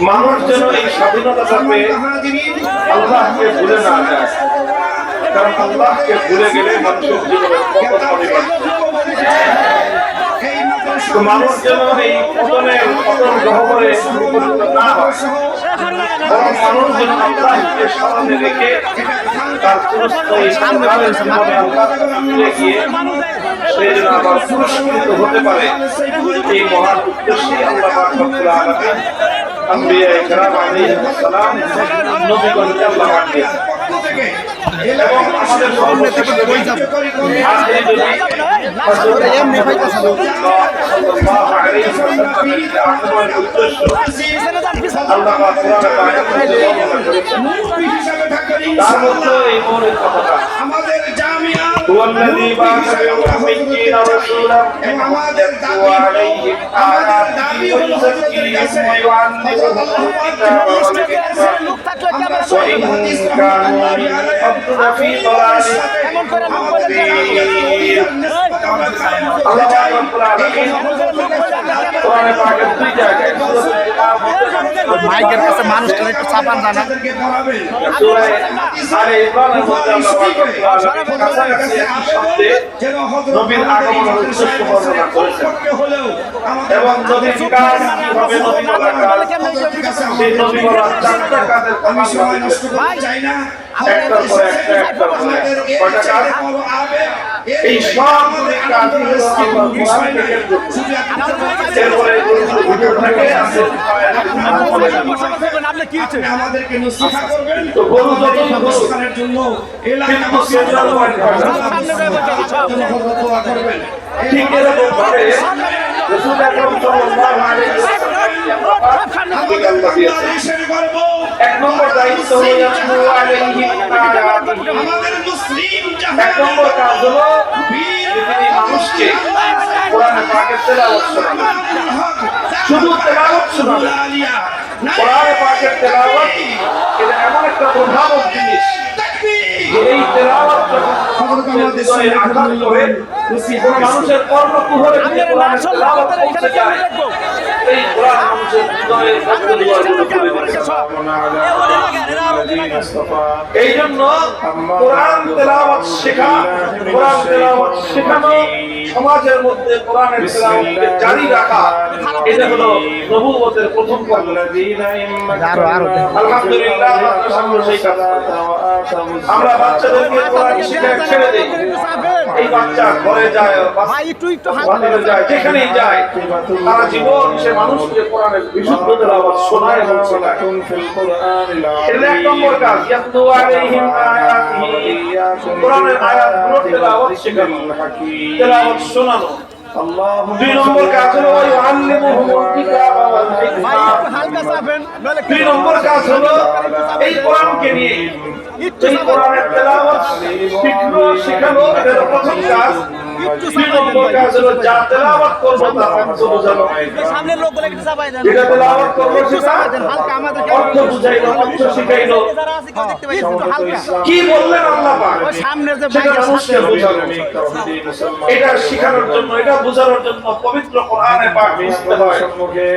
মানুষ যেন এই স্বাধীনতাটা পেয়ে আল্লাহকে ভুলে না যায়, কারণ আল্লাহকে ভুলে গেলে মানুষের জীবনের পতন অনিবার্য। তো মানুষ যেন এই পতন গহ্বরে পরিণত না হয়, বরং মানুষ যেন আল্লাহকে স্মরণে রেখে তার চিরস্থায়ী জীবনে আল্লাহকে ভুলে গিয়ে সে যেন আবার পুরস্কৃত হতে পারে, এই মহান উদ্দেশ্যে আল্লাহ পাক রব্বুল আলামিন আম্বিয়া ইকরাম আলাইহিস সালাম নবীগণকে আল্লাহ পাঠিয়েছেন। এবং আমাদের সর্বশেষ নবী আখেরি নবী হযরত মুহাম্মদ রাসূলুল্লাহ সাল্লাল্লাহু আলাইহি ওয়াসাল্লামের যে আগমনের উদ্দেশ্য আল্লাহ পাক কোরআনে আয়াতে বর্ণনা করেছেন। তার মধ্যে এই মৌলিক কথাটা আমাদের জামিয়া ওয়াল্লাযী বা'আসা বিল-উম্মিয়্যিন রাসূলান মিনহুম ইয়াতলু আলাইহিম আয়াতিহি ওয়া ইউযাক্কিহিম ওয়া ইউ'আল্লিমুহুমুল কিতাবা ওয়াল হিকমা ওয়া ইন কানূ মিন ফি দালালিন আল্লাহ পাক রব্বুল আলামিন কোরআনে পাকের দুই জায়গায় মাইকের কাছে মানুষটা একটু চাপান জানা সূরা আলে ইমরানের মধ্যে আল্লাহ পাক রব্বুল আলামিন কাছাকাছি একই শব্দে নবীর আগমনের উদ্দেশ্য বর্ণনা করেছেন এবং নবীর কাজ কিভাবে নবী বলা কাজ, সেই নবী বলা চারটা কাজের কথা একটার পর একটার পরে কয়টা কাজ, এই সব কাজ আল্লাহ কোরআনে কেন্দ্র করে এরপরে ভিতর থেকে আছে আমাদেরকে নসিহত করবেন। তো গরু যত নমস্কারের জন্য এলাকা সেন্ট্রাল পয়েন্ট করবেন। ঠিক এরকম ভাবে রাসূল আকরাম সাল্লাল্লাহু আলাইহি ওয়াসাল্লাম দিয়েছেন। এক নম্বর দায়িত্ব হলো ইয়াতলু আলাইহিম আয়াতিহি। আমাদের মুসলিম এক নম্বর কাজ হলো পৃথিবীর মানুষকে কোরআন পাকের তেলাওয়াত শোনানো, শুধু তেলাওয়াত শোনানো। কোরআন পাকের তেলাওয়াত এটা এমন একটা প্রধান জিনিস, এই তেলাওয়াত হৃদয়ে আঘাত করে কোন মানুষের কর্ণকুহরে যদি কোরআনের তেলাওয়াত পৌঁছে যায়, এই কোরআন মানুষের হৃদয়ে দুয়ারগুলো খুলে দিবে। এই জন্য কোরআন তেলাওয়াত শেখা, কোরআন তেলাওয়াত শেখানো, সমাজের মধ্যে কোরআনের তেলাওয়াতকে জারি রাখা, এটা হলো নবুয়তের প্রথম কর্ম। আলহামদুলিল্লাহ আমাদের সামনে সেই কাজ আমরা বাচ্চাদেরকে কোরআন শিক্ষা ছেড়ে দেই। এই বাচ্চা ঘরে যায়, বাজারে যায়, যেখানেই যায়, তারা জীবন সে মানুষকে কোরআনের বিশুদ্ধ তেলাওয়াত শোনায় এবং শেখায়। এটা এক নম্বর কাজ, ইয়াতলু আলাইহিম আয়াতিহি, কোরআনের আয়াতগুলো তেলাওয়াত শেখানো, তেলাওয়াত শোনানো। দুই নম্বর কাজ হলো ইউআল্লিমুহুমুল কিতাবা ওয়াল হিকমা। দুই নম্বর কাজ হলো এই কোরআনকে নিয়ে এই কোরআনের তেলাওয়াত শিখনো, শেখানো, এটা প্রথম কাজ। দুই নম্বর কাজ হলো যা তেলাওয়াত করব তার অর্থ বোঝানো। সামনের লোকগুলো একটু চাপাই দেন, যেটা তেলাওয়াত করব সেটা অর্থ বুঝাইলো, অর্থ শিখাইলো। কি বললেন আল্লাহ পাক সামনের যে সেটা মানুষকে বোঝানো। এটা শেখানোর জন্য, এটা বোঝানোর জন্য পবিত্র কোরআনে পাক বুঝতে হয়,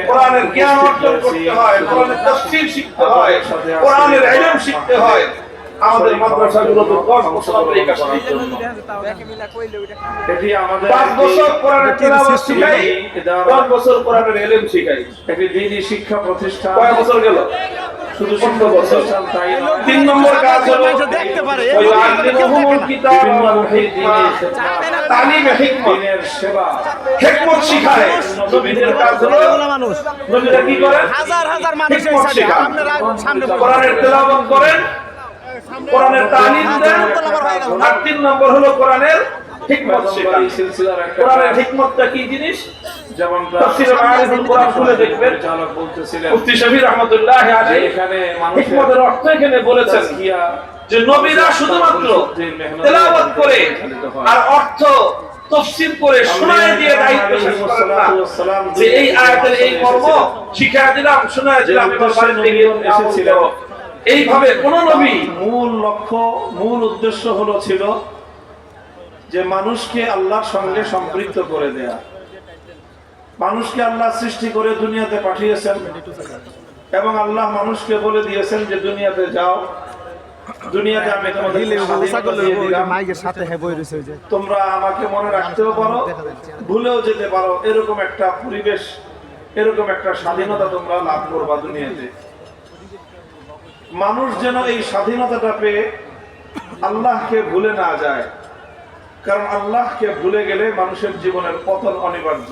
কোরআনের জ্ঞান অর্জন করতে হয়, কোরআনের তাফসীর শিখতে হয়, কোরআনের ইলম শিখতে হয়। আমাদের মাদ্রাসাগুলোতে 10 বছর এই কাজের জন্য এটি আমাদের 5 বছর কোরআনের তেলাওয়াত শিখাই, 10 বছর কোরআনের ইলম শিখাই। একটি দ্বীনি শিক্ষা প্রতিষ্ঠান। কয় বছর গেল? শুধু 15 বছর। 3 নম্বর কাজ হলো দেখতে পারে ইউআল্লিমুহুমুল কিতাবা ওয়াল হিকমা, তালিমে হিকমত, দ্বীনের সেবা, হিকমত শিখায়। নবীদের কাজ হলো মানুষ নবীরা কি করেন? হাজার হাজার মানুষ এই হিকমত সাথে শিখান, আপনারা সামনে কোরআনের তেলাওয়াত করেন, কোরআনের তালিম দেন। আর 3 নম্বর হলো কোরআনের হিকমত শেখান। কোরআনের হিকমতটা কি জিনিস? যেমন তাফসীরে মাআরিফুল কোরআন খুলে দেখবেন, চালক বলতেছিলেন মুফতি শফি রাহমাতুল্লাহ আলাইহি এখানে হিকমতের অর্থ এখানে বলেছেন যে নবীরা শুধুমাত্র তেলাওয়াত করে আর অর্থ তাফসীর করে শোনায় দিয়ে দায়িত্ব শেষ করেন না, যে এই আয়াতের এই মর্ম শিখিয়ে দিলাম, শোনায় দিলাম, এবার বাড়িতে গিয়ে এসেছিল। এইভাবে কোন নবী মূল লক্ষ্য, মূল উদ্দেশ্য হলো ছিল যে মানুষকে আল্লাহর সঙ্গে সম্পৃক্ত করে দেয়া। মানুষকে আল্লাহ সৃষ্টি করে দুনিয়াতে পাঠিয়েছেন এবং আল্লাহ মানুষকে বলে দিয়েছেন যে দুনিয়াতে যাও, দুনিয়াতে আমি তোমাদের স্বাধীনতা দিয়ে দিলাম, মাইকের সাথে হ্যাঁ বই রয়েছে ওই যে তোমরা আমাকে মনে রাখতেও পারো, ভুলেও যেতে পারো, এরকম একটা পরিবেশ, এরকম একটা স্বাধীনতা তোমরা লাভ করবা দুনিয়াতে। মানুষ যেন এই স্বাধীনতাটা পেয়ে আল্লাহকে ভুলে না যায়, কারণ আল্লাহকে ভুলে গেলে মানুষের জীবনের পতন অনিবার্য।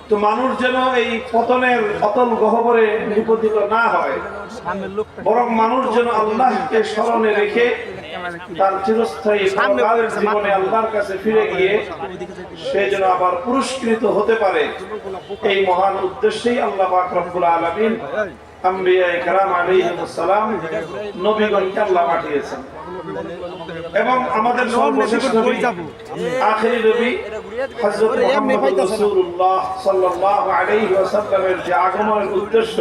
তো মানুষ যেন এই পতনের অতল গহ্বরে নিপতিত না হয়, বরং মানুষ যেন আল্লাহকে স্মরণে রেখে তার চিরস্থায়ী পরকালের জীবনে আল্লাহর কাছে ফিরে গিয়ে সে যেন আবার পুরস্কৃত হতে পারে, এই মহান উদ্দেশ্যেই আল্লাহ পাক রব্বুল আলামিন আম্বিয়ায়ে কেরাম আলাইহিমুস সালাম নবীগণকে আল্লাহ পাঠিয়েছেন। এবং আমাদের সর্বশেষ নবী, আখেরি নবী হযরত মুহাম্মদ রাসূলুল্লাহ সাল্লাল্লাহু আলাইহি ওয়াসাল্লামের যে আগমনের উদ্দেশ্য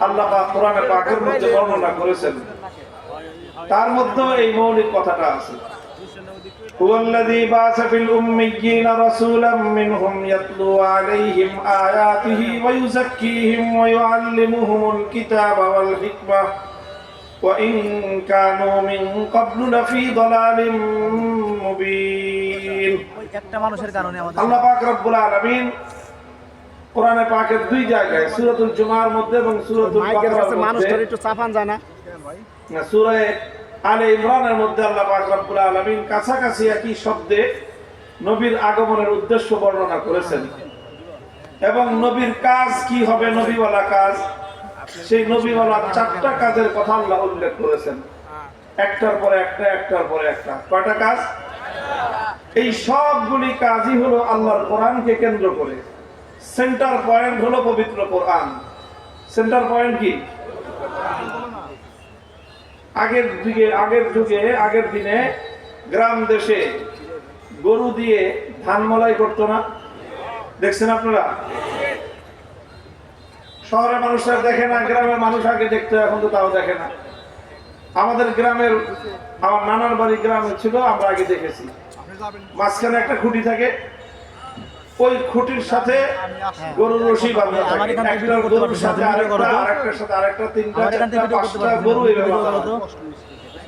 আল্লাহ পাক কোরআনে পাকের মধ্যে বর্ণনা করেছেন, তার মধ্যে এই মৌলিক কথাটা আছে, হুয়াল্লাযী বা'আসা ফিল উম্মিয়্যিনা রাসূলাম মিনহুম ইয়াতলু আলাইহিম আয়াতিহি ওয়া ইউযাক্কিহিম ওয়া ইউআল্লিমুহুমুল কিতাবা ওয়াল হিকমা ওয়া ইন কানু মিন ক্বাবলু লাফী দালালিম মুবিন। একটা মানুষের কারণে আমাদের আল্লাহ পাক রব্বুল আলামিন কোরআনে পাকের দুই জায়গায়, সূরাতুল জুমার মধ্যে এবং সূরাতুল মাইকের কাছে বাকারার মানুষটার মধ্যে, একটু চাপান যায় না, সূরা আলে ইমরানের মধ্যে আল্লাহ পাক রব্বুল আলামিন কাছাকাছি একই শব্দে নবীর আগমনের উদ্দেশ্য বর্ণনা করেছেন এবং নবীর কাজ কি হবে, নবীওয়ালা কাজ, সেই নবীওয়ালা চারটা কাজের কথা আল্লাহ উল্লেখ করেছেন, একটার পরে একটা, একটার পরে একটা। কয়টা কাজ? এই সবগুলি কাজই হলো আল্লাহর কোরআনকে কেন্দ্র করে। সেন্টার পয়েন্ট হলো পবিত্র কোরআন। সেন্টার পয়েন্ট কি? আগের যুগে আগের দিনে গ্রাম দেশে গরু দিয়ে ধান মলাই করতো না, দেখছেন আপনারা? শহরের মানুষরা দেখে না, গ্রামের মানুষ আগে দেখতো, এখন তো তাও দেখে না। আমাদের গ্রামের, আমার নানার বাড়ি গ্রামে ছিল, আমরা আগে দেখেছি মাঝখানে একটা খুঁটি থাকে, ওই খুঁটির সাথে গরুর রশি বাঁধা থাকে, একটা গরুর সাথে আরেকটা, আরেকটার সাথে আরেকটা, তিনটা, চারটা, পাঁচটা গরু এইভাবে বাঁধা থাকে।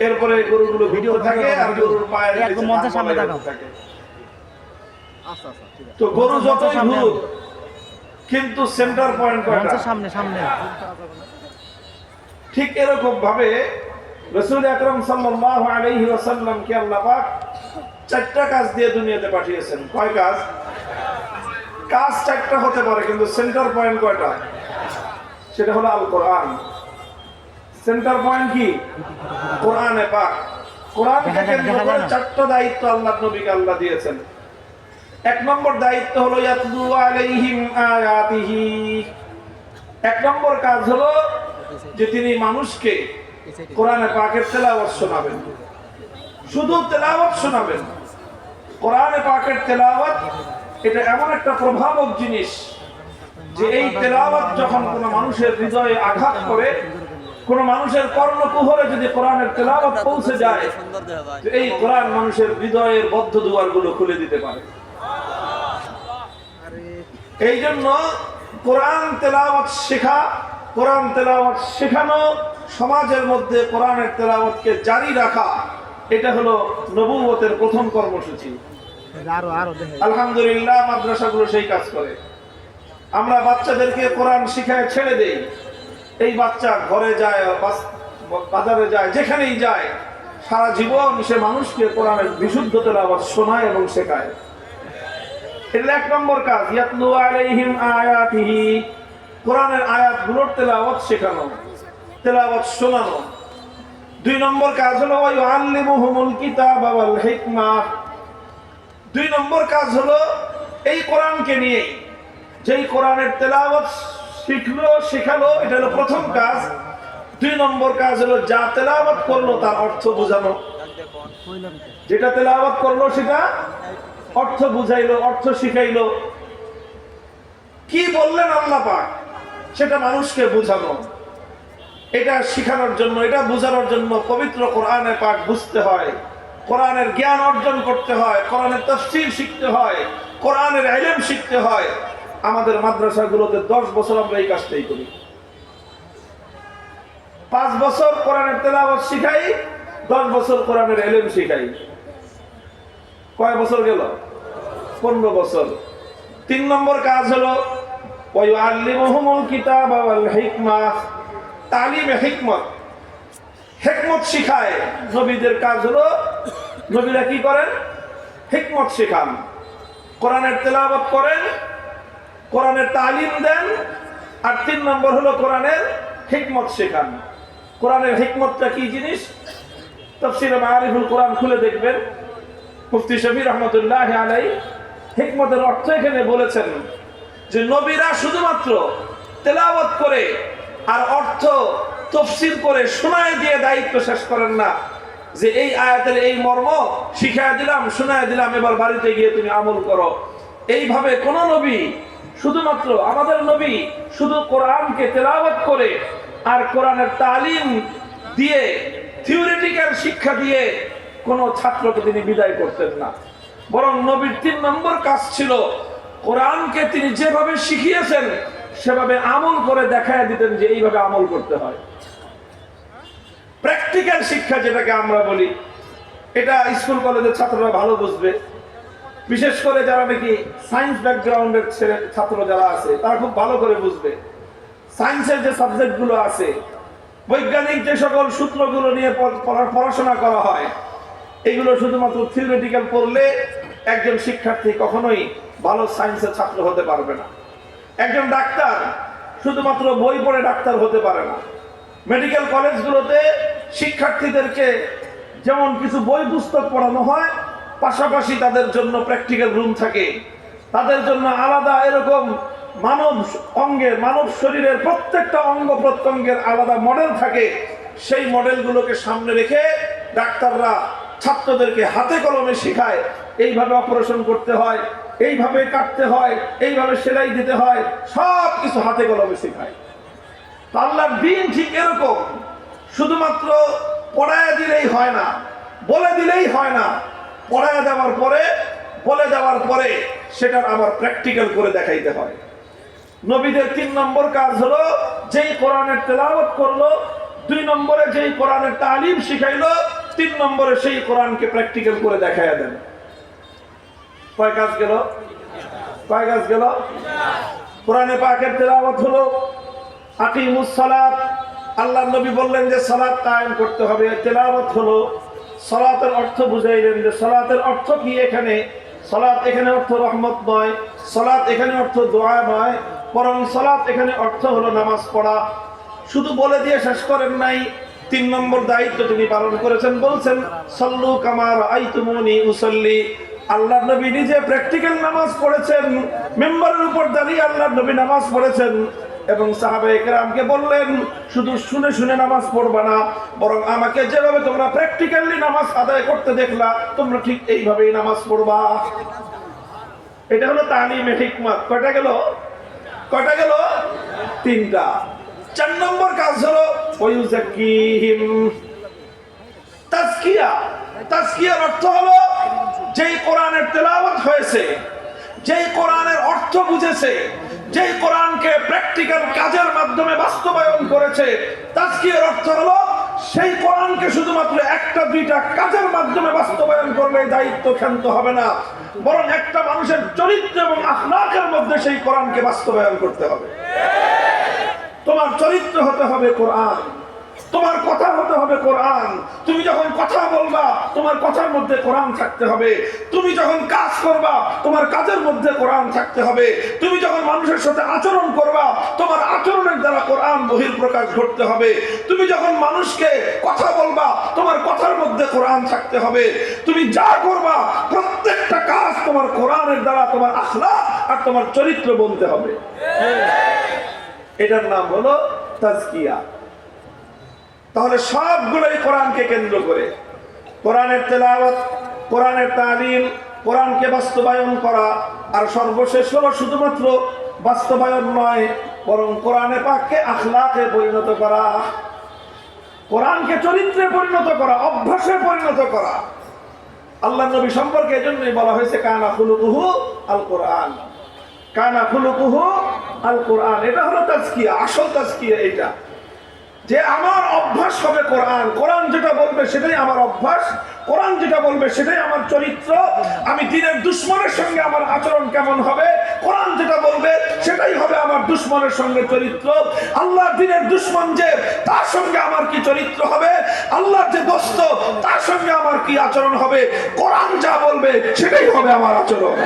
এরপরে গরুগুলো ভিডিও থাকে আর গরুর পায়ের নিচে মঞ্চের সামনে থাকে। তো গরু যতই ঘুরুক, কিন্তু সেন্টার পয়েন্ট কয়টা? সামনে সামনে। ঠিক এরকম ভাবে রাসূল আকরাম সাল্লাল্লাহু আলাইহি ওয়াসাল্লামকে আল্লাহ পাক চারটা কাজ দিয়ে দুনিয়াতে পাঠিয়েছেন। কয় কাজ? কাজ চারটা হতে পারে, কিন্তু সেন্টার পয়েন্ট কয়টা? সেটা হলো আল কোরআন। সেন্টার পয়েন্ট কি? কোরআনে পাক। কোরআনকে কেন্দ্র করে চারটা দায়িত্ব আল্লাহ নবীকে আল্লাহ দিয়েছেন। এক নম্বর দায়িত্ব হলো ইয়াতলু আলাইহিম আয়াতিহি। এক নম্বর কাজ হলো যে তিনি মানুষকে কোরআনে পাকের তেলাওয়াত শোনাবেন। শুধু তেলাওয়াত শোনাবেন। কোরআনে পাকের তেলাওয়াত এটা এমন একটা প্রভাবক জিনিস যে এই তেলাওয়াত যখন কোনো মানুষের হৃদয়ে আঘাত করে, কোনো মানুষের কর্ণকুহরে যদি কোরআনের তেলাওয়াত পৌঁছে যায়, এই কোরআন মানুষের হৃদয়ের বদ্ধ দুয়ারগুলো খুলে দিতে পারে। এই জন্য কোরআন তেলাওয়াত শেখা, কোরআন তেলাওয়াত শেখানো, সমাজের মধ্যে কোরআনের তেলাওয়াতকে জারি রাখা, এটা হলো নবুয়তের প্রথম কর্মসূচি। আলহামদুলিল্লাহ মাদ্রাসাগুলো সেই কাজ করে। আমরা বাচ্চাদেরকে কোরআন শিখায় ছেড়ে দেই, এই বাচ্চা ঘরে যায়, বাজারে যায়, যেখানেই যায়, সারা জীবন সে মানুষকে কোরআনের বিশুদ্ধ তেলাওয়াত শোনায় এবং শেখায়। এটা এক নম্বর কাজ, ইয়াতলু আলাইহিম আয়াতিহি, কোরআনের আয়াতগুলোর তেলাওয়াত শেখানো, তেলাওয়াত শোনানো। দুই নম্বর কাজ হলো ইউআল্লিমুহুমুল কিতাবা ওয়াল হিকমা। দুই নম্বর কাজ হলো এই কোরআনকে নিয়ে যেই কোরআনের তেলাওয়াত শিখলো, শেখালো, এটা হলো প্রথম কাজ। দুই নম্বর কাজ হলো যা তেলাওয়াত করলো তার অর্থ বোঝানো। যেটা তেলাওয়াত করলো সেটা অর্থ বুঝাইলো, অর্থ শিখাইলো। কি বললেন আল্লাহ পাক সেটা মানুষকে বোঝানো। এটা শিখানোর জন্য, এটা বোঝানোর জন্য পবিত্র কোরআনে পাক বুঝতে হয়, কোরআনের জ্ঞান অর্জন করতে হয়, কোরআনের তাফসীর শিখতে হয়, কোরআনের ইলম শিখতে হয়। আমাদের মাদ্রাসাগুলোতে 10 বছর আমরা এই কাজটাই করি। 5 বছর কোরআনের তেলাওয়াত শিখাই, 10 বছর কোরআনের ইলম শিখাই। কয় বছর গেল? 15 বছর। 3 নম্বর কাজ হলো ওয়ায়ুআল্লিমুহুমুল কিতাবা ওয়াল হিকমাহ, তালিমে হিকমত, হিকমত শিখায়। নবীদের কাজ হলো, নবীরা কি করেন? হিকমত শেখান, কোরআনের তেলাওয়াত করেন, কোরআনের তালিম দেন। আর 3 নম্বর হলো কোরআনের হিকমত শেখান। কোরআনের হিকমতটা কি জিনিস? তাফসীরে মাআরিফুল কোরআন খুলে দেখবেন, মুফতি শফি রহমতুল্লাহি আলাইহি হিকমতের অর্থ এখানে বলেছেন যে নবীরা শুধুমাত্র তেলাওয়াত করে আর অর্থ তাফসীর করে শোনায় দিয়ে দায়িত্ব শেষ করেন না, যে এই আয়াতের এই মর্ম শিখায় দিলাম, শোনায় দিলাম, এবার বাড়িতে গিয়ে তুমি আমল করো। এইভাবে কোন নবী, শুধুমাত্র আমাদের নবী শুধু কোরআনকে তেলাওয়াত করে আর কোরআনের তালিম দিয়ে, থিওরিটিক্যাল শিক্ষা দিয়ে কোন ছাত্রকে তিনি বিদায় করতেন না। বরং নবীর 3 নম্বর কাজ ছিল কোরআনকে তিনি যেভাবে শিখিয়েছেন সেভাবে আমল করে দেখায় দিতেন যে এইভাবে আমল করতে হয়। প্র্যাকটিক্যাল শিক্ষা যেটাকে আমরা বলি, এটা স্কুল কলেজের ছাত্ররা ভালো বুঝবে। বিশেষ করে যারা নাকি সায়েন্স ব্যাকগ্রাউন্ডের ছাত্র যারা আছে তারা খুব ভালো করে বুঝবে। সায়েন্সের যে সাবজেক্টগুলো আছে, বৈজ্ঞানিক যে সকল সূত্রগুলো নিয়ে পড়াশোনা করা হয়, এগুলো শুধুমাত্র থিওরিটিক্যাল পড়লে একজন শিক্ষার্থী কখনোই ভালো সায়েন্সের ছাত্র হতে পারবে না। একজন ডাক্তার শুধুমাত্র বই পড়ে ডাক্তার হতে পারে না। মেডিকেল কলেজগুলোতে শিক্ষার্থীদেরকে যেমন কিছু বই পুস্তক পড়ানো হয়, পাশাপাশি তাদের জন্য প্র্যাকটিক্যাল রুম থাকে, তাদের জন্য আলাদা এরকম মানব শরীরের প্রত্যেকটা অঙ্গ প্রত্যঙ্গের আলাদা মডেল থাকে। সেই মডেলগুলোকে সামনে রেখে ডাক্তাররা ছাত্রদেরকে হাতে কলমে শেখায়, এইভাবে অপারেশন করতে হয়, এইভাবে কাটতে হয়, এইভাবে সেলাই দিতে হয়, সব কিছু হাতে কলমে শেখায়। আল্লাহর দ্বীন ঠিক এরকম, শুধুমাত্র পড়ায় দিলেই হয় না, বলে দিলেই হয় না। পড়ায় দেওয়ার পরে, বলে দেওয়ার পরে সেটার আবার প্র্যাকটিক্যাল করে দেখাইতে হয়। নবীদের 3 নম্বর কাজ হলো যেই কোরআনের তেলাওয়াত করলো, 2 নম্বরে যেই কোরআনের তালিম শিখাইলো, 3 নম্বরে সেই কোরআনকে প্র্যাকটিক্যাল করে দেখাইয়া দেন। কয় কাজ গেল? কয় কাজ গেল? কোরআনে পাকের তেলাওয়াত হলো আকিমুস সালাত, আল্লাহর নবী বললেন যে সালাত কায়েম করতে হবে। তেলাওয়াত হলো সালাতের অর্থ বুঝাইলেন যে সালাতের অর্থ কি। এখানে সালাত এখানে অর্থ রহমত নয়, সালাত এখানে অর্থ দোয়া নয়, বরং সালাত এখানে অর্থ হলো নামাজ পড়া। শুধু বলে দিয়ে শেষ করেন নাই, 3 নম্বর দায়িত্ব তিনি পালন করেছেন। বলছেন সাল্লু কামা রাআইতুমুনি উসাল্লি। আল্লাহর নবী নিজে প্র্যাকটিক্যাল নামাজ পড়েছেন, মেম্বারের উপর দাঁড়িয়ে আল্লাহর নবী নামাজ পড়েছেন এবং সাহাবায়ে কেরামকে বললেন শুধু শুনে শুনে নামাজ পড়বা না, বরং আমাকে যেভাবে তোমরা প্র্যাকটিক্যালি নামাজ আদায় করতে দেখলা তোমরা ঠিক এইভাবেই নামাজ পড়বা। এটা হলো তালিমে হিকমত। কয়টা গেল? কয়টা গেল? 3টা। 4 নম্বর কাজ হলো ওয়ায়ুযাক্কিহিম, তাজকিয়া। তাজকিয়ার অর্থ হলো যেই কোরআনের তেলাওয়াত হয়েছে, যেই কোরআনের অর্থ বুঝেছে, যেই কোরআনকে প্র্যাকটিক্যাল কাজের মাধ্যমে বাস্তবায়ন করেছে, তাজকিয়ার অর্থ হলো সেই কোরআনকে শুধুমাত্র 1টা 2টা কাজের মাধ্যমে বাস্তবায়ন করলে দায়িত্ব ক্ষান্ত হবে না, বরং একটা মানুষের চরিত্র এবং আখলাকের মধ্যে সেই কোরআনকে বাস্তবায়ন করতে হবে। তোমার চরিত্র হতে হবে কোরআন, তোমার কথা হতে হবে কোরআন। তুমি যখন কথা বলবা তোমার কথার মধ্যে কোরআন থাকতে হবে, তুমি যখন কাজ করবা তোমার কাজের মধ্যে কোরআন থাকতে হবে, তুমি যখন মানুষের সাথে আচরণ করবা তোমার আচরণের দ্বারা কোরআন বহিঃপ্রকাশ ঘটতে হবে, তুমি যখন মানুষকে কথা বলবা তোমার কথার মধ্যে কোরআন থাকতে হবে, তুমি যা করবা প্রত্যেকটা কাজ তোমার কোরআনের দ্বারা তোমার আখলাক আর তোমার চরিত্র বলতে হবে। এটার নাম হলো তাজকিয়া। তাহলে সবগুলোই কোরআনকে কেন্দ্র করে, কোরআনের তেলাওয়াত, কোরআনের তালিম, কোরআনকে বাস্তবায়ন করা, আর সর্বশেষ হলো শুধুমাত্র বাস্তবায়ন নয় বরং কোরআনে পাককে আখলাকে পরিণত করা, কোরআনকে চরিত্রে পরিণত করা, অভ্যাসে পরিণত করা। আল্লাহর নবী সম্পর্কে এজন্যই বলা হয়েছে কানা খুলুকুহু আল কোরআন। কানা খুলুকুহু আল কোরআন। এটা হলো তাজকিয়া, আসল তাজকিয়া এটা, যে আমার অভ্যাস হবে কোরআন, কোরআন যেটা বলবে সেটাই আমার অভ্যাস, কোরআন যেটা বলবে সেটাই আমার চরিত্র। আমি দিনের দুশ্মনের সঙ্গে আমার আচরণ কেমন হবে, কোরআন যেটা বলবে সেটাই হবে আমার দুশ্মনের সঙ্গে চরিত্র। আল্লাহর দিনের দুশ্মন যে, তার সঙ্গে আমার কি চরিত্র হবে, আল্লাহর যে দোস্ত তার সঙ্গে আমার কি আচরণ হবে, কোরআন যা বলবে সেটাই হবে আমার আচরণ।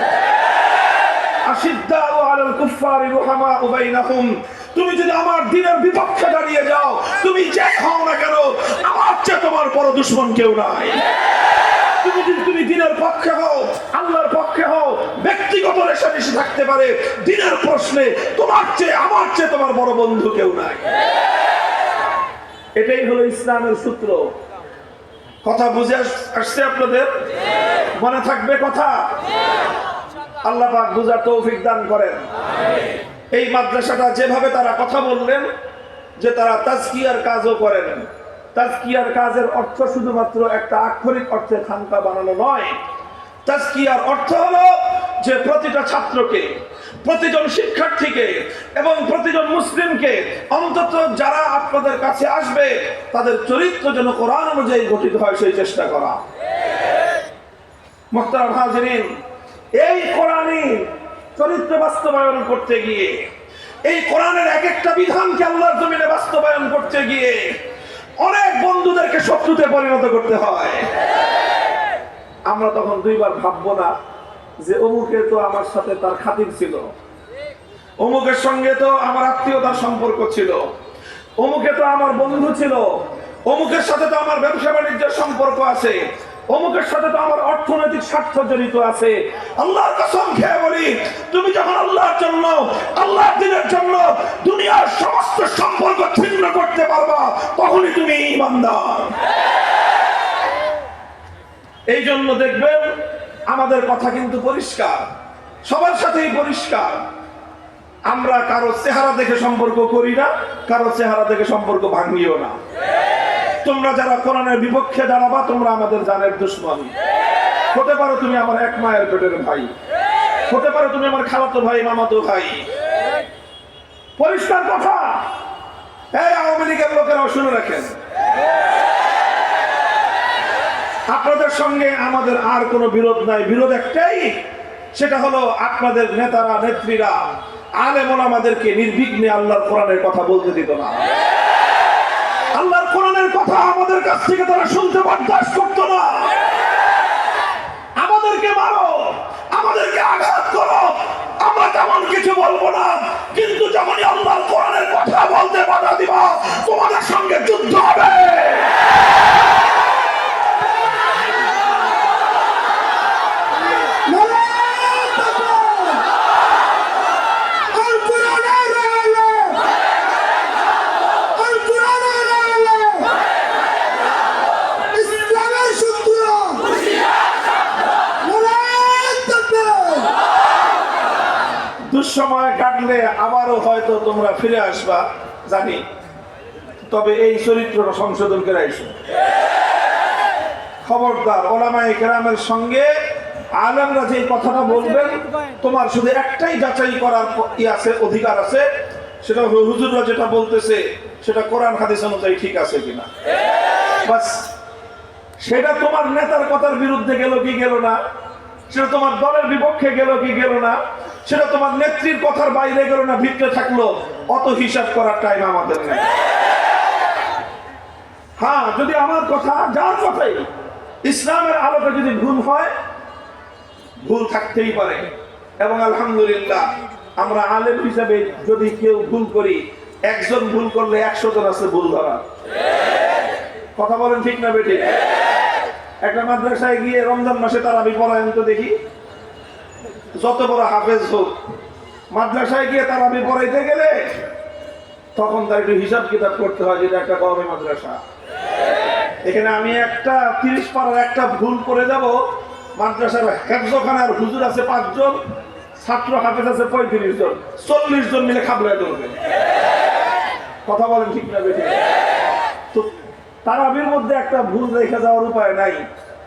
আশিদ্দাউ আলাল কুফফারি রুহামাউ বাইনাহুম। তুমি যদি আমার দ্বীনের বিপক্ষে দাঁড়িয়ে যাও, তুমি যে হও না কেন, আমার চেয়ে তোমার বড় দুশমন কেউ নাই। তুমি যদি দ্বীনের পক্ষে হও, আল্লাহর পক্ষে হও, ব্যক্তিগত রেষারেষি থাকতে পারে, দ্বীনের প্রশ্নে তোমার চেয়ে আমার চেয়ে তোমার বড় বন্ধু কেউ নাই। এটাই হলো ইসলামের সূত্র। কথা বুঝে আসছে আপনাদের? মনে থাকবে কথা? আল্লাহ পাক বুঝার তৌফিক দান করেন। এই মাদ্রাসাটা যেভাবে তারা কথা বললেন যে তারা তাজকিয়ার কাজও করেন, তাজকিয়ার কাজের অর্থ শুধুমাত্র একটা আক্ষরিক অর্থে খানকা বানানো নয়। তাজকিয়ার অর্থ হলো যে প্রতিটা ছাত্রকে, প্রতিজন শিক্ষার্থীকে এবং প্রতিজন মুসলিমকে, অন্তত যারা আপনাদের কাছে আসবে তাদের চরিত্র যেন কোরআন অনুযায়ী গঠিত হয় সেই চেষ্টা করা। মুহতারাম হাজিরিন, এই কোরআনী চরিত্র বাস্তবায়ন করতে গিয়ে, এই কোরআনের এক একটা বিধানকে আল্লাহর জমিনে বাস্তবায়ন করতে গিয়ে অনেক বন্ধুদেরকে শত্রুতে পরিণত করতে হয়। আমরা তখন দুইবার ভাববো না যে অমুকে তো আমার সাথে তার খাতির ছিল, অমুকের সঙ্গে তো আমার আত্মীয়তার সম্পর্ক ছিল, অমুকে তো আমার বন্ধু ছিল, অমুকের সাথে তো আমার ব্যবসা বাণিজ্যের সম্পর্ক আছে, অমুকের সাথে তো আমার অর্থনৈতিক স্বার্থ জড়িত আছে। আল্লাহর কসম খেয়ে বলি, তুমি যখন আল্লাহর জন্য, আল্লাহর দ্বীনের জন্য দুনিয়ার সমস্ত সম্পর্ক ছিন্ন করতে পারবা, তখনই তুমি ঈমানদার। এই জন্য দেখবেন আমাদের কথা কিন্তু পরিষ্কার, সবার সাথেই পরিষ্কার। আমরা কারো চেহারা দেখে সম্পর্ক করি না, কারো চেহারা দেখে সম্পর্ক ভাঙিও না। তোমরা যারা কোরআনের বিপক্ষে দাঁড়াবা, তোমরা আমাদের জানের দুশমন। হতে পারো তুমি আমার এক মায়ের পেটের ভাই, হতে পারো তুমি আমার খালাতো ভাই, মামাতো ভাই। পরিষ্কার কথা। এই আওয়ামী লীগের লোকেরাও শুনে রাখেন, আপনাদের সঙ্গে আমাদের আর কোনো বিরোধ নাই। বিরোধ একটাই, সেটা হলো আপনাদের নেতারা, নেত্রীরা, আলেম ওলামাদেরকে নির্বিঘ্নে আল্লাহর কোরআনের কথা বলতে দিত না। আল্লাহর কোরআনের কথা আমাদের কাছ থেকে তারা শুনতে বরদাস্ত করত না। আমাদেরকে মারো, আমাদেরকে আঘাত করো, আমরা তেমন কিছু বলবো না, কিন্তু যখনই আল্লাহর কোরআনের কথা বলতে বাধা দিবা, তোমাদের সঙ্গে যুদ্ধ হবে। দুঃসময় কাটলে আবারও হয়তো তোমরা ফিরে আসবা জানি, তবে এই চরিত্রটা সংশোধন করে আইসো। খবরদার, ওলামায়ে কেরামের সঙ্গে আলেমরা যে কথাটা বলবেন, তোমার শুধু একটাই যাচাই করার আছে, অধিকার আছে, সেটা হুজুররা যেটা বলতেছে সেটা কোরআন হাদিস অনুযায়ী ঠিক আছে কিনা। বাস, সেটা তোমার নেতার কথার বিরুদ্ধে গেল কি গেল না, সেটা তোমার দলের বিপক্ষে গেল কি গেল না, সেটা তোমার নেত্রীর কথার বাইরে গেল না, ভিতরে থাকলো, অত হিসাব করার টাইম আমাদের নেই। হ্যাঁ, যদি আমার কথা, যার কথাই ইসলামের আলোকে যদি ভুল হয়, ভুল থাকতেই পারে, এবং আলহামদুলিল্লাহ আমরা আলেম হিসাবে যদি কেউ ভুল করি, একজন ভুল করলে 100 জন আছে ভুল ধরা। কথা বলেন ঠিক না বেঠিক? একটা মাদ্রাসায় গিয়ে রমজান মাসে তারাবি পড়ায় তো দেখি, যত বড় হাফেজ হোক, মাদ্রাসায় গিয়ে তারাবি পড়াইতে গেলে তখন তার একটু হিসাব কিতাব করতে হয়, যেটা একটা কওমি মাদ্রাসা। এখানে আমি একটা 30 পারার একটা ভুল করে যাব, মাদ্রাসার হেফজখানার হুজুর আছে 5 জন, ছাত্র হাফেজ আছে 35 জন, 40 জন মিলে খাবলায় ধরবে। কথা বলেন ঠিক না বেঠিক? তো তারাবির মধ্যে একটা ভুল রেখে যাওয়ার উপায় নাই।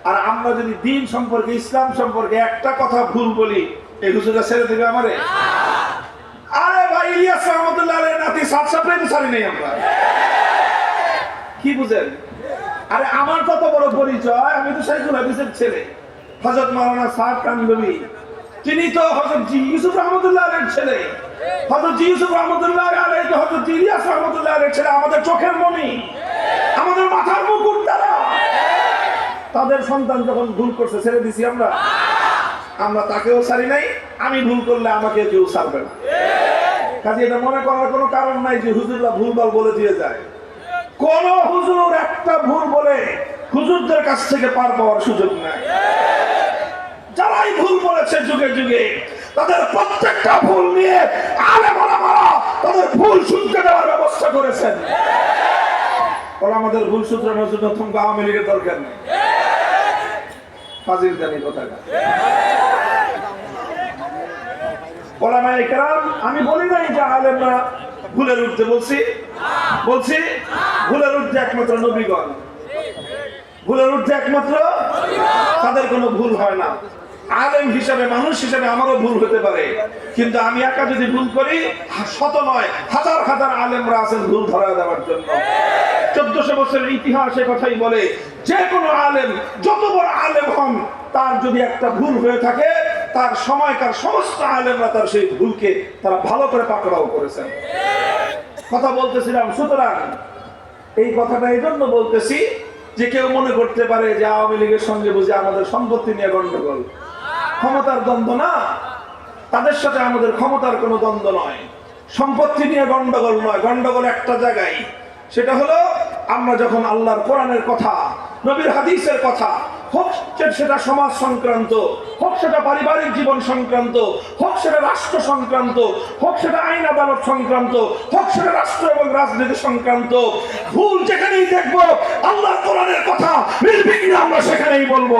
আর আমরা যদি দিন সম্পর্কে, ইসলাম সম্পর্কে একটা কথা ভুল বলি, এই হুজুররা ছেড়ে দেবে আমারে? সাত সাপ্লাই তো ছাড়ি নেই আমরা। কি বুঝেন? আরে আমার কত বড় পরিচয়, আমি তো শাইখুল হাদিসের ছেলে, হযরত মাওলানা সাদ কান্দবী, তিনি তো হযরত জি ইউসুফ রহমতুল্লাহ আলাইহির ছেলে, হযরত জি ইউসুফ রহমতুল্লাহ আলাইহি তো হযরত জি ইলিয়াস রহমতুল্লাহ আলাইহির ছেলে, আমাদের চোখের মণি, আমাদের মাথার মুকুট তারা। তাদের সন্তান যখন ভুল করছে ছেড়ে দিছি আমরা? আমরা তাকেও ছাড়ি নাই, আমি ভুল করলে আমাকে কেউ ছাড়বে না। কাজে এটা মনে করার কোনো কারণ নাই যে হুজুররা ভুলভাল বলে দিয়ে যায়। কোন হুজুর একটা ভুল বলে হুজুরদের কাছ থেকে পার পাওয়ার সুযোগ নাই। যারাই ভুল বলেছে যুগে যুগে, তাদের প্রত্যেকটা ভুল নিয়ে আলেম ওলামারা তাদের ভুল শুনতে দেওয়ার ব্যবস্থা করেছেন। আমাদের ভুল শুধরানোর জন্য তোমাকে আওয়ামী লীগের দরকার নেই। ফাজিল জানি কথাটা। ওলামায়ে কেরাম, আমি বলি নাই যে আলেমরা ভুলের ঊর্ধ্বে, বলছি ভুলের ঊর্ধ্বে একমাত্র নবীগণ, ভুলের ঊর্ধ্বে একমাত্র তাদের কোনো ভুল হয় না। আলেম হিসাবে, মানুষ হিসাবে আমারও ভুল হতে পারে, কিন্তু আমি একা যদি ভুল করি, শত নয় হাজার হাজার আলেমরা আছেন ভুল ধরা দেওয়ার জন্য। 1400 বছরের ইতিহাসে কথাই বলে, যে কোনো আলেম, যত বড় আলেম হন, তার যদি একটা ভুল হয়ে থাকে, তার সময়কার সমস্ত আলেমরা তার সেই ভুলকে তারা ভালো করে পাকড়াও করেছেন। কথা বলতেছিলাম, সুতরাং এই কথাটা এই জন্য বলতেছি যে কেউ মনে করতে পারে যে আওয়ামী লীগের সঙ্গে বুঝে আমাদের সম্পত্তি নিয়ে গন্ডগোল, ক্ষমতার দ্বন্দ্ব না, তাদের সাথে আমাদের ক্ষমতার কোনো দ্বন্দ্ব নয়, সম্পত্তি নিয়ে গন্ডগোল নয়। গন্ডগোল একটা জায়গায়, সেটা হলো আমরা যখন আল্লাহর কোরআনের কথা, নবীর হাদিসের কথা, হোক সেটা সমাজ সংক্রান্ত, হোক সেটা পারিবারিক জীবন সংক্রান্ত, হোক সেটা রাষ্ট্র সংক্রান্ত, হোক সেটা আইন আদালত সংক্রান্ত, হোক সেটা রাষ্ট্র এবং রাজনীতি সংক্রান্ত, ভুল যেখানেই দেখবো আল্লাহর কোরআনের কথা নির্বিঘ্নে আমরা সেখানেই বলবো।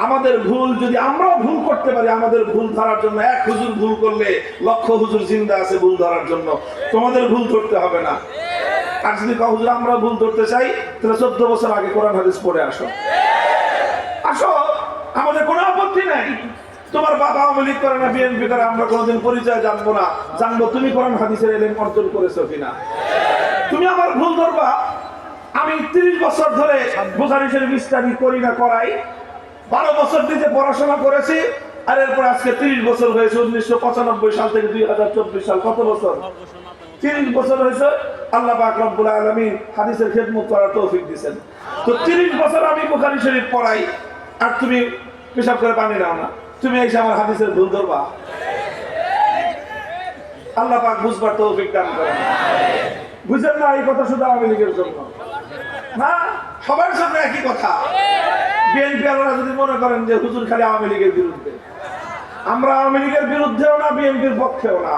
আমাদের ভুল যদি আমরাও ভুল করতে পারি, আমাদের ভুল ধরার জন্য এক হুজুর ভুল করলে লক্ষ হুজুর জিন্দা আছে ভুল ধরার জন্য, তোমাদের ভুল ধরতে হবে না। আর যদি হুজুর আমরা ভুল ধরতে চাই, তাহলে 14 বছর আগে কোরআন হাদিস পড়ে আসো, আমাদের কোনো আপত্তি নাই। তোমার বাবা আওয়ামী লীগ করে না, বিএনপি করে, আমরা কোনোদিন পরিচয় জানবো না, জানবো তুমি কোরআন হাদিসের ইলম অর্জন করেছো কিনা। তুমি আমার ভুল ধরবা, আমি 30 বছর ধরে বুখারী শরীফ স্টাডি করি না করাই, 12 বছর নিজে পড়াশোনা করেছি, আর এরপর আজকে 30 বছর হয়েছে, 1995 সাল থেকে 2024 সাল, কত বছর? 30 বছর হয়েছে। আল্লাহ পাক রব্বুল আলামিন হাদিসের খেদমত করার তৌফিক দিয়েছেন। তো 30 বছর আমি বুখারী শরীফ পড়াই, আর তুমি পেশাব করে পানি নাও না, তুমি এসে আমার হাদিসের ভুল ধরবা? আল্লাহ পাক বুঝবার তৌফিক দান করেন। বুঝেন না? এই কথা শুধু আওয়ামী লীগের জন্য না, সবার জন্য একই কথা। বিএনপি আলারা যদি মনে করেন যে হুজুর খালি আওয়ামী লীগের বিরুদ্ধে, আমরা আওয়ামী লীগের বিরুদ্ধেও না, বিএনপির পক্ষেও না।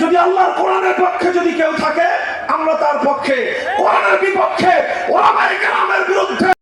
যদি আল্লাহর কোরআনের পক্ষে যদি কেউ থাকে, আমরা তার পক্ষে, কোরআনের বিপক্ষে, ওলামায়ে কেরামের বিরুদ্ধে